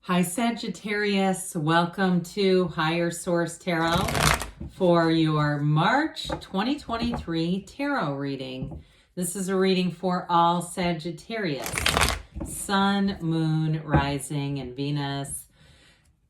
Hi Sagittarius, welcome to Higher Source Tarot for your March 2023 tarot reading. This is a reading for all Sagittarius, Sun, Moon, Rising, and Venus.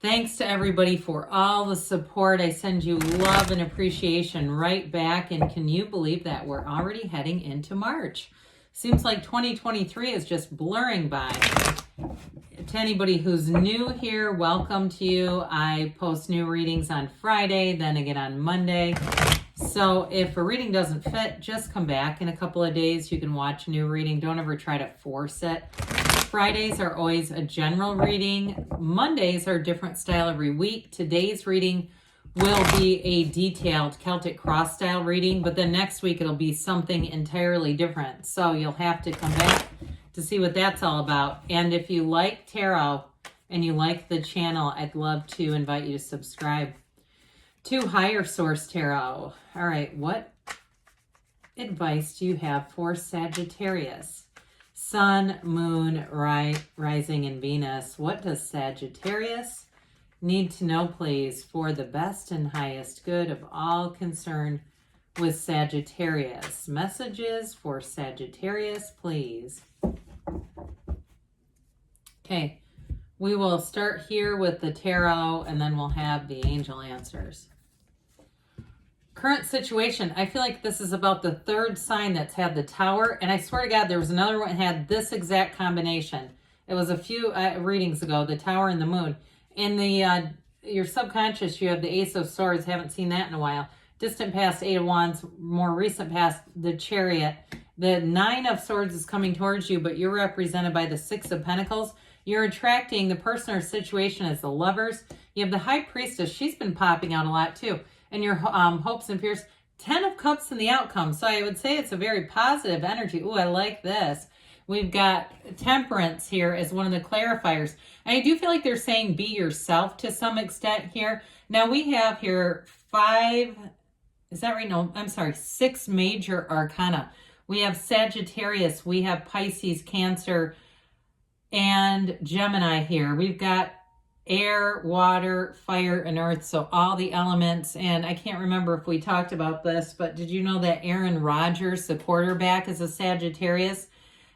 Thanks to everybody for all the support. I send you love and appreciation right back. And can you believe that we're already heading into March? Seems like 2023 is just blurring by. To anybody who's new here, welcome to you. I post new readings on Friday, then again on Monday. So if a reading doesn't fit, just come back in a couple of days. You can watch a new reading. Don't ever try to force it. Fridays are always a general reading. Mondays are a different style every week. Today's reading will be a detailed Celtic cross style reading, but then next week it'll be something entirely different. So you'll have to come back to see what that's all about. And if you like tarot and you like the channel, I'd love to invite you to subscribe to Higher Source Tarot. All right, what advice do you have for Sagittarius? Sun, Moon, Rising, and Venus. What does Sagittarius need to know, please, for the best and highest good of all concerned with Sagittarius? Messages for Sagittarius, please. Okay, we will start here with the tarot and then we'll have the angel answers. Current situation. I feel like this is about the third sign that's had the Tower, and I swear to God, there was another one that had this exact combination. It was a few readings ago, the Tower and the Moon. In the your subconscious, you have the Ace of Swords. Haven't seen that in a while. Distant past, Eight of Wands. More recent past, the Chariot. The Nine of Swords is coming towards you, but you're represented by the Six of Pentacles. You're attracting the person or situation as the Lovers. You have the High Priestess. She's been popping out a lot too. And your hopes and fears. 10 of Cups in the outcome. So I would say it's a very positive energy. Ooh, I like this. We've got Temperance here as one of the clarifiers. And I do feel like they're saying be yourself to some extent here. Now we have here six major arcana. We have Sagittarius, we have Pisces, Cancer, and Gemini here. We've got air, water, fire, and earth, so all the elements. And I can't remember if we talked about this, but did you know that Aaron Rodgers, the quarterback, is a Sagittarius?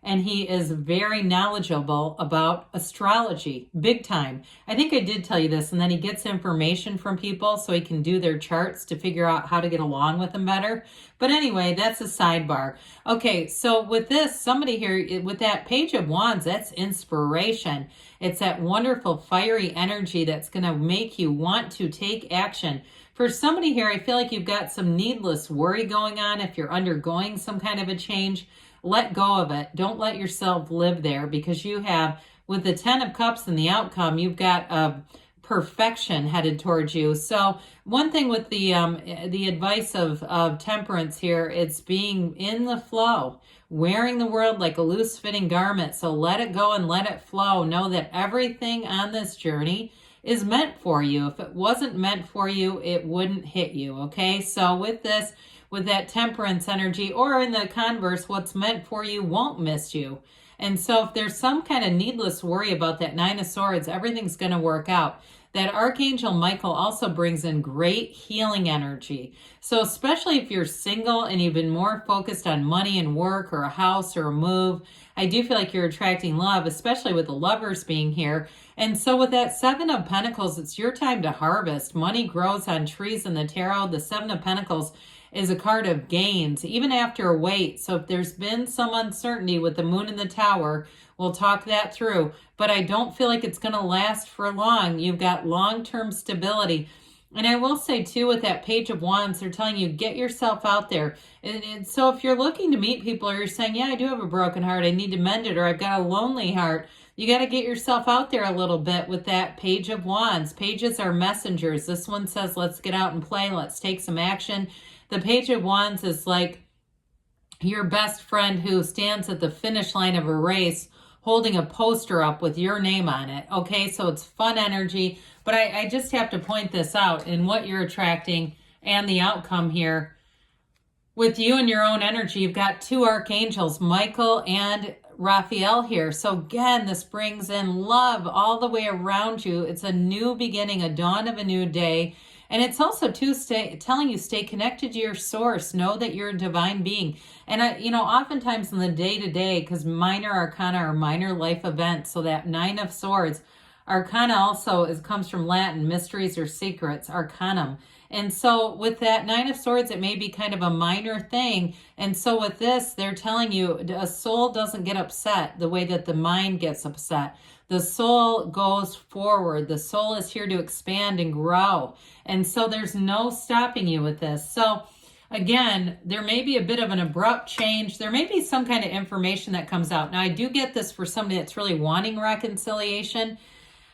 And he is very knowledgeable about astrology, big time. I think I did tell you this, and then he gets information from people so he can do their charts to figure out how to get along with them better. But anyway, that's a sidebar. Okay, so with this, somebody here, with that Page of Wands, that's inspiration. It's that wonderful fiery energy that's going to make you want to take action. For somebody here, I feel like you've got some needless worry going on if you're undergoing some kind of a change. Let go of it. Don't let yourself live there, because you have, with the 10 of Cups and the outcome, you've got perfection headed towards you. So one thing with the advice of Temperance here, it's being in the flow, wearing the world like a loose fitting garment. So let it go and let it flow. Know that everything on this journey is meant for you. If it wasn't meant for you, it wouldn't hit you. Okay. So with this, with that Temperance energy, or in the converse, what's meant for you won't miss you. And so if there's some kind of needless worry about that Nine of Swords, everything's going to work out. That Archangel Michael also brings in great healing energy. So especially if you're single and you've been more focused on money and work or a house or a move, I do feel like you're attracting love, especially with the Lovers being here. And so with that Seven of Pentacles, it's your time to harvest. Money grows on trees in the tarot. The Seven of Pentacles is a card of gains, even after a wait. So if there's been some uncertainty with the Moon in the Tower, we'll talk that through. But I don't feel like it's going to last for long. You've got long-term stability. And I will say, too, with that Page of Wands, they're telling you, get yourself out there. And so if you're looking to meet people, or you're saying, yeah, I do have a broken heart, I need to mend it, or I've got a lonely heart, you got to get yourself out there a little bit with that Page of Wands. Pages are messengers. This one says, let's get out and play. Let's take some action. The Page of Wands is like your best friend who stands at the finish line of a race holding a poster up with your name on it. Okay, so it's fun energy. But I just have to point this out in what you're attracting and the outcome here. With you and your own energy, you've got two archangels, Michael and Raphael here. So again, this brings in love all the way around you. It's a new beginning, a dawn of a new day. And it's also too telling you stay connected to your source. Know that you're a divine being. And oftentimes in the day-to-day, because minor arcana are minor life events, so that Nine of Swords, arcana also comes from Latin, mysteries or secrets, arcanum. And so with that Nine of Swords, it may be kind of a minor thing. And so with this, they're telling you a soul doesn't get upset the way that the mind gets upset. The soul goes forward. The soul is here to expand and grow. And so there's no stopping you with this. So again, there may be a bit of an abrupt change. There may be some kind of information that comes out. Now, I do get this for somebody that's really wanting reconciliation.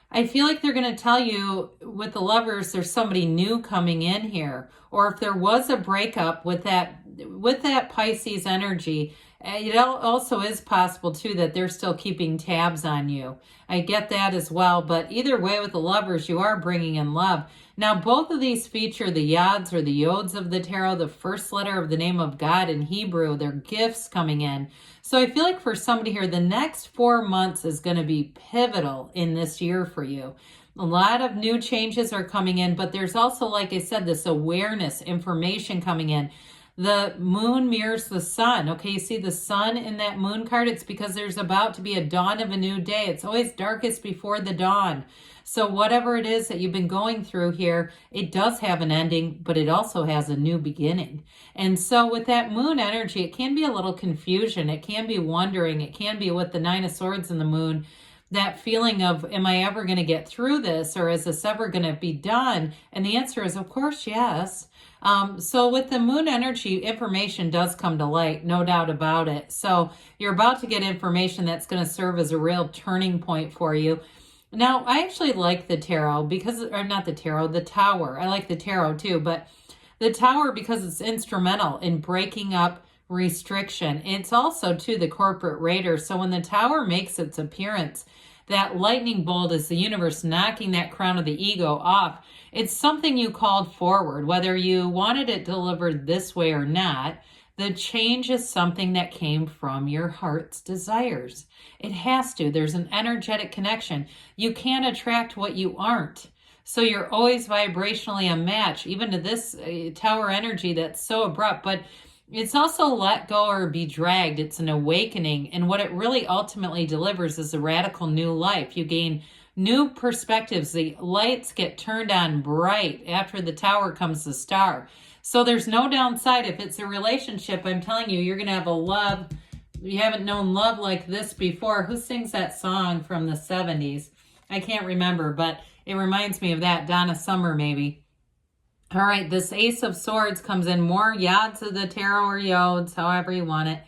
I feel like they're going to tell you with the Lovers, there's somebody new coming in here. Or if there was a breakup with that Pisces energy, it also is possible too that they're still keeping tabs on you. I get that as well. But either way, with the Lovers, you are bringing in love. Now, both of these feature the Yods or the Yods of the tarot, the first letter of the name of God in Hebrew. They're gifts coming in. So I feel like for somebody here, the next 4 months is going to be pivotal in this year for you. A lot of new changes are coming in, but there's also, like I said, this awareness, information coming in. The moon mirrors the sun. Okay, you see the sun in that moon card? It's because there's about to be a dawn of a new day. It's always darkest before the dawn. So whatever it is that you've been going through here, it does have an ending, but it also has a new beginning. And so with that moon energy, it can be a little confusion. It can be wondering. It can be with the Nine of Swords and the moon, that feeling of, am I ever going to get through this? Or is this ever going to be done? And the answer is, of course, yes. So with the moon energy, information does come to light, no doubt about it. So you're about to get information that's going to serve as a real turning point for you. Now, I actually like the tarot because, or not the tarot, the Tower. I like the tarot too, but the Tower because it's instrumental in breaking up restriction. It's also too the corporate raider. So when the Tower makes its appearance, that lightning bolt is the universe knocking that crown of the ego off. It's something you called forward, whether you wanted it delivered this way or not. The change is something that came from your heart's desires. It has to. There's an energetic connection. You can't attract what you aren't. So you're always vibrationally a match, even to this Tower energy that's so abrupt. But it's also let go or be dragged. It's an awakening. And what it really ultimately delivers is a radical new life. You gain new perspectives. The lights get turned on bright. After the Tower comes the Star. So there's no downside. If it's a relationship, I'm telling you, you're going to have a love. You haven't known love like this before. Who sings that song from the 70s? I can't remember, but it reminds me of that. Donna Summer, maybe. All right, this Ace of Swords comes in. More Yods of the tarot or Yods, however you want it.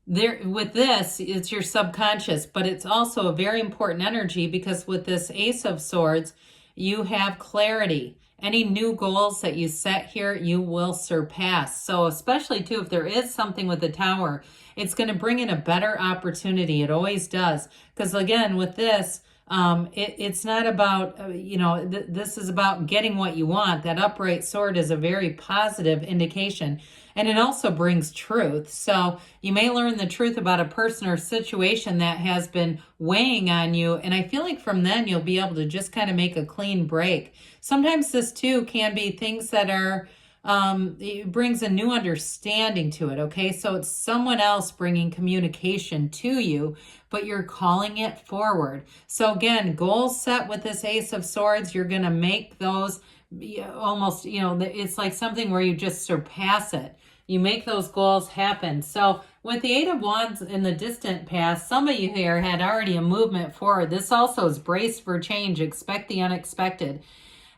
There, with this, it's your subconscious, but it's also a very important energy because with this Ace of Swords, you have clarity. Any new goals that you set here, you will surpass. So especially too, if there is something with the Tower, it's going to bring in a better opportunity. It always does. Because again, with this, it's not about, this is about getting what you want. That upright sword is a very positive indication. And it also brings truth. So you may learn the truth about a person or situation that has been weighing on you. And I feel like from then you'll be able to just kind of make a clean break. Sometimes this too can be things that are, it brings a new understanding to it. Okay. So it's someone else bringing communication to you, but you're calling it forward. So again, goals set with this Ace of Swords, you're going to make those almost, it's like something where you just surpass it. You make those goals happen. So with the Eight of Wands in the distant past, some of you here had already a movement forward. This also is brace for change. Expect the unexpected.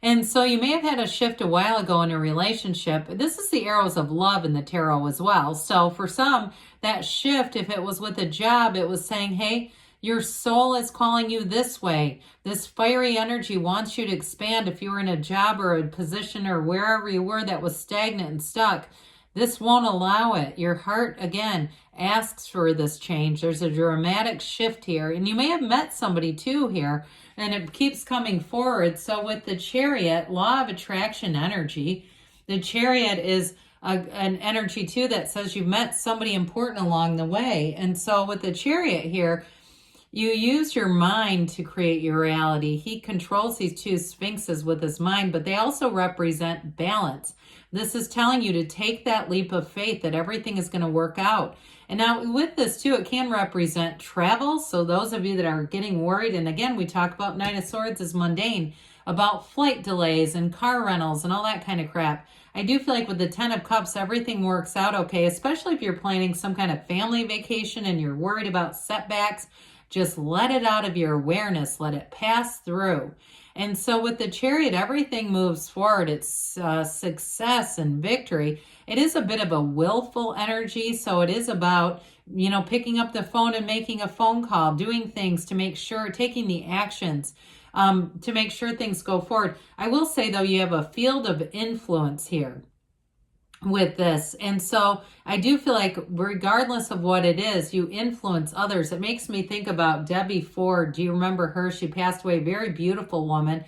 And so you may have had a shift a while ago in a relationship. This is the arrows of love in the tarot as well. So for some, that shift, if it was with a job, it was saying, hey, your soul is calling you this way. This fiery energy wants you to expand. If you were in a job or a position or wherever you were that was stagnant and stuck, this won't allow it. Your heart, again, asks for this change. There's a dramatic shift here. And you may have met somebody too here, and it keeps coming forward. So with the Chariot, law of attraction energy, the Chariot is an energy too that says you've met somebody important along the way. And so with the Chariot here, you use your mind to create your reality. He controls these two sphinxes with his mind, but they also represent balance. This is telling you to take that leap of faith that everything is going to work out. And now with this too, it can represent travel. So those of you that are getting worried, and again, we talk about Knight of Swords as mundane, about flight delays and car rentals and all that kind of crap. I do feel like with the Ten of Cups, everything works out okay, especially if you're planning some kind of family vacation and you're worried about setbacks. Just let it out of your awareness. Let it pass through. And so with the Chariot, everything moves forward. It's success and victory. It is a bit of a willful energy. So it is about, picking up the phone and making a phone call, doing things to make sure, taking the actions to make sure things go forward. I will say, though, you have a field of influence here with this. And so I do feel like regardless of what it is, you influence others. It makes me think about Debbie Ford. Do you remember her? She passed away, very beautiful woman.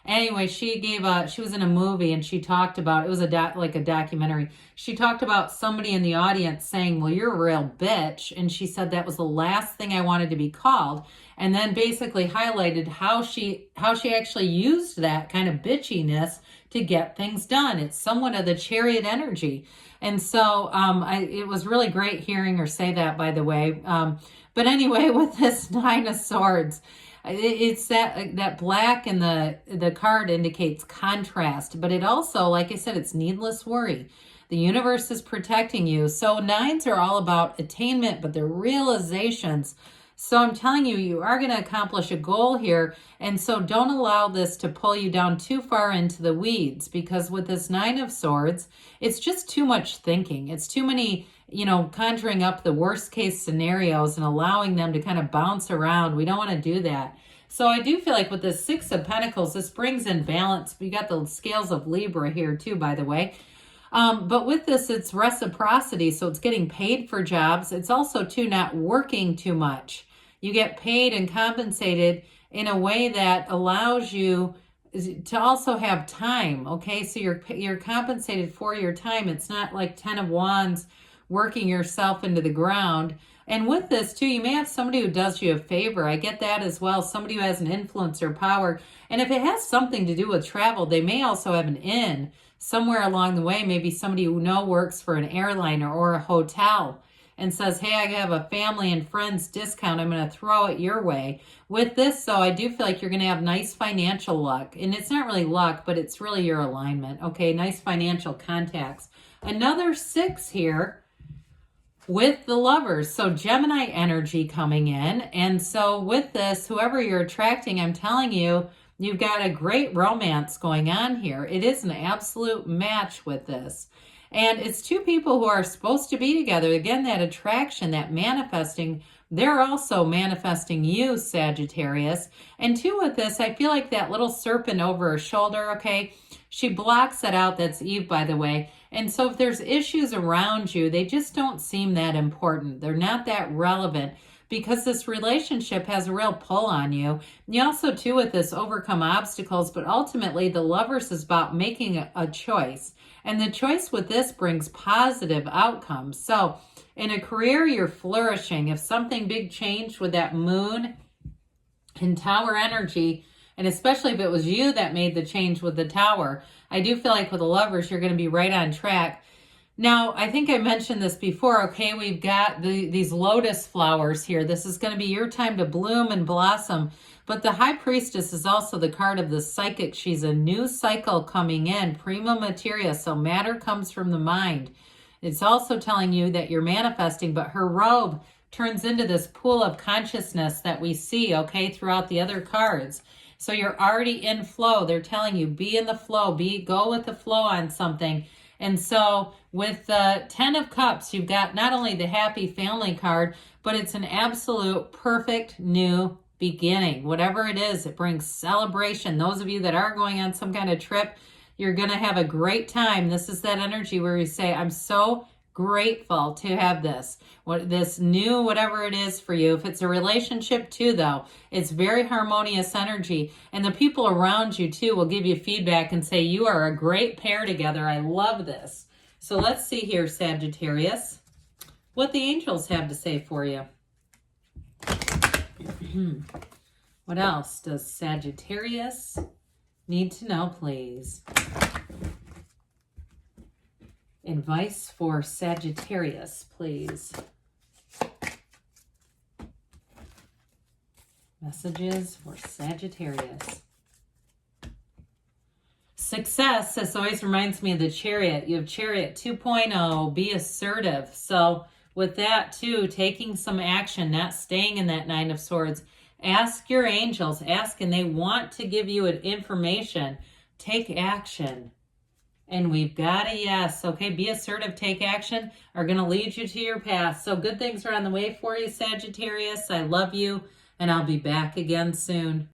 Anyway, she was in a movie and she talked about, it was a documentary. She talked about somebody in the audience saying, well, you're a real bitch. And she said that was the last thing I wanted to be called. And then basically highlighted how she actually used that kind of bitchiness to get things done. It's somewhat of the Chariot energy. And so it was really great hearing her say that, by the way. But anyway, with this Nine of Swords, it's that black and the card indicates contrast, but it also, like I said, it's needless worry. The universe is protecting you. So nines are all about attainment, but they're realizations. So I'm telling you, you are going to accomplish a goal here. And so don't allow this to pull you down too far into the weeds, because with this Nine of Swords, it's just too much thinking. It's too many, conjuring up the worst case scenarios and allowing them to kind of bounce around. We don't want to do that. So I do feel like with the Six of Pentacles, this brings in balance. We got the scales of Libra here too, by the way. But with this, it's reciprocity. So it's getting paid for jobs. It's also too not working too much. You get paid and compensated in a way that allows you to also have time. Okay, so you're compensated for your time. It's not like Ten of Wands working yourself into the ground. And with this too, you may have somebody who does you a favor. I get that as well. Somebody who has an influence or power. And if it has something to do with travel, they may also have an in somewhere along the way. Maybe somebody who works for an airline or a hotel and says, hey, I have a family and friends discount. I'm going to throw it your way. With this, though, I do feel like you're going to have nice financial luck. And it's not really luck, but it's really your alignment. Okay, nice financial contacts. Another 6 here with the Lovers. So Gemini energy coming in. And so with this, whoever you're attracting, I'm telling you, you've got a great romance going on here. It is an absolute match with this. And it's two people who are supposed to be together. Again, that attraction, that manifesting, they're also manifesting you, Sagittarius. And two, with this, I feel like that little serpent over her shoulder, okay, she blocks it out. That's Eve, by the way. And so if there's issues around you, they just don't seem that important. They're not that relevant, because this relationship has a real pull on you. You also, too, with this, overcome obstacles, but ultimately the Lovers is about making a choice. And the choice with this brings positive outcomes. So in a career, you're flourishing. If something big changed with that Moon and Tower energy, and especially if it was you that made the change with the Tower, I do feel like with the Lovers, you're going to be right on track. Now, I think I mentioned this before, okay? We've got these lotus flowers here. This is going to be your time to bloom and blossom. But the High Priestess is also the card of the psychic. She's a new cycle coming in, prima materia, so matter comes from the mind. It's also telling you that you're manifesting, but her robe turns into this pool of consciousness that we see, okay, throughout the other cards. So you're already in flow. They're telling you, be in the flow, go with the flow on something. And so with the 10 of Cups, you've got not only the happy family card, but it's an absolute perfect new beginning. Whatever it is, it brings celebration. Those of you that are going on some kind of trip, you're going to have a great time. This is that energy where you say, I'm so grateful to have this new whatever it is for you. If it's a relationship too, though, it's very harmonious energy, and the people around you too will give you feedback and say, you are a great pair together. I love this. So let's see here, Sagittarius, what the angels have to say for you. What else does Sagittarius need to know, please? Advice for Sagittarius, please. Messages for Sagittarius. Success, this always reminds me of the Chariot. You have Chariot 2.0, be assertive. So with that too, taking some action, not staying in that Nine of Swords. Ask your angels, ask, and they want to give you information. Take action. And we've got a yes. Okay, be assertive, take action, are going to lead you to your path. So good things are on the way for you, Sagittarius. I love you, and I'll be back again soon.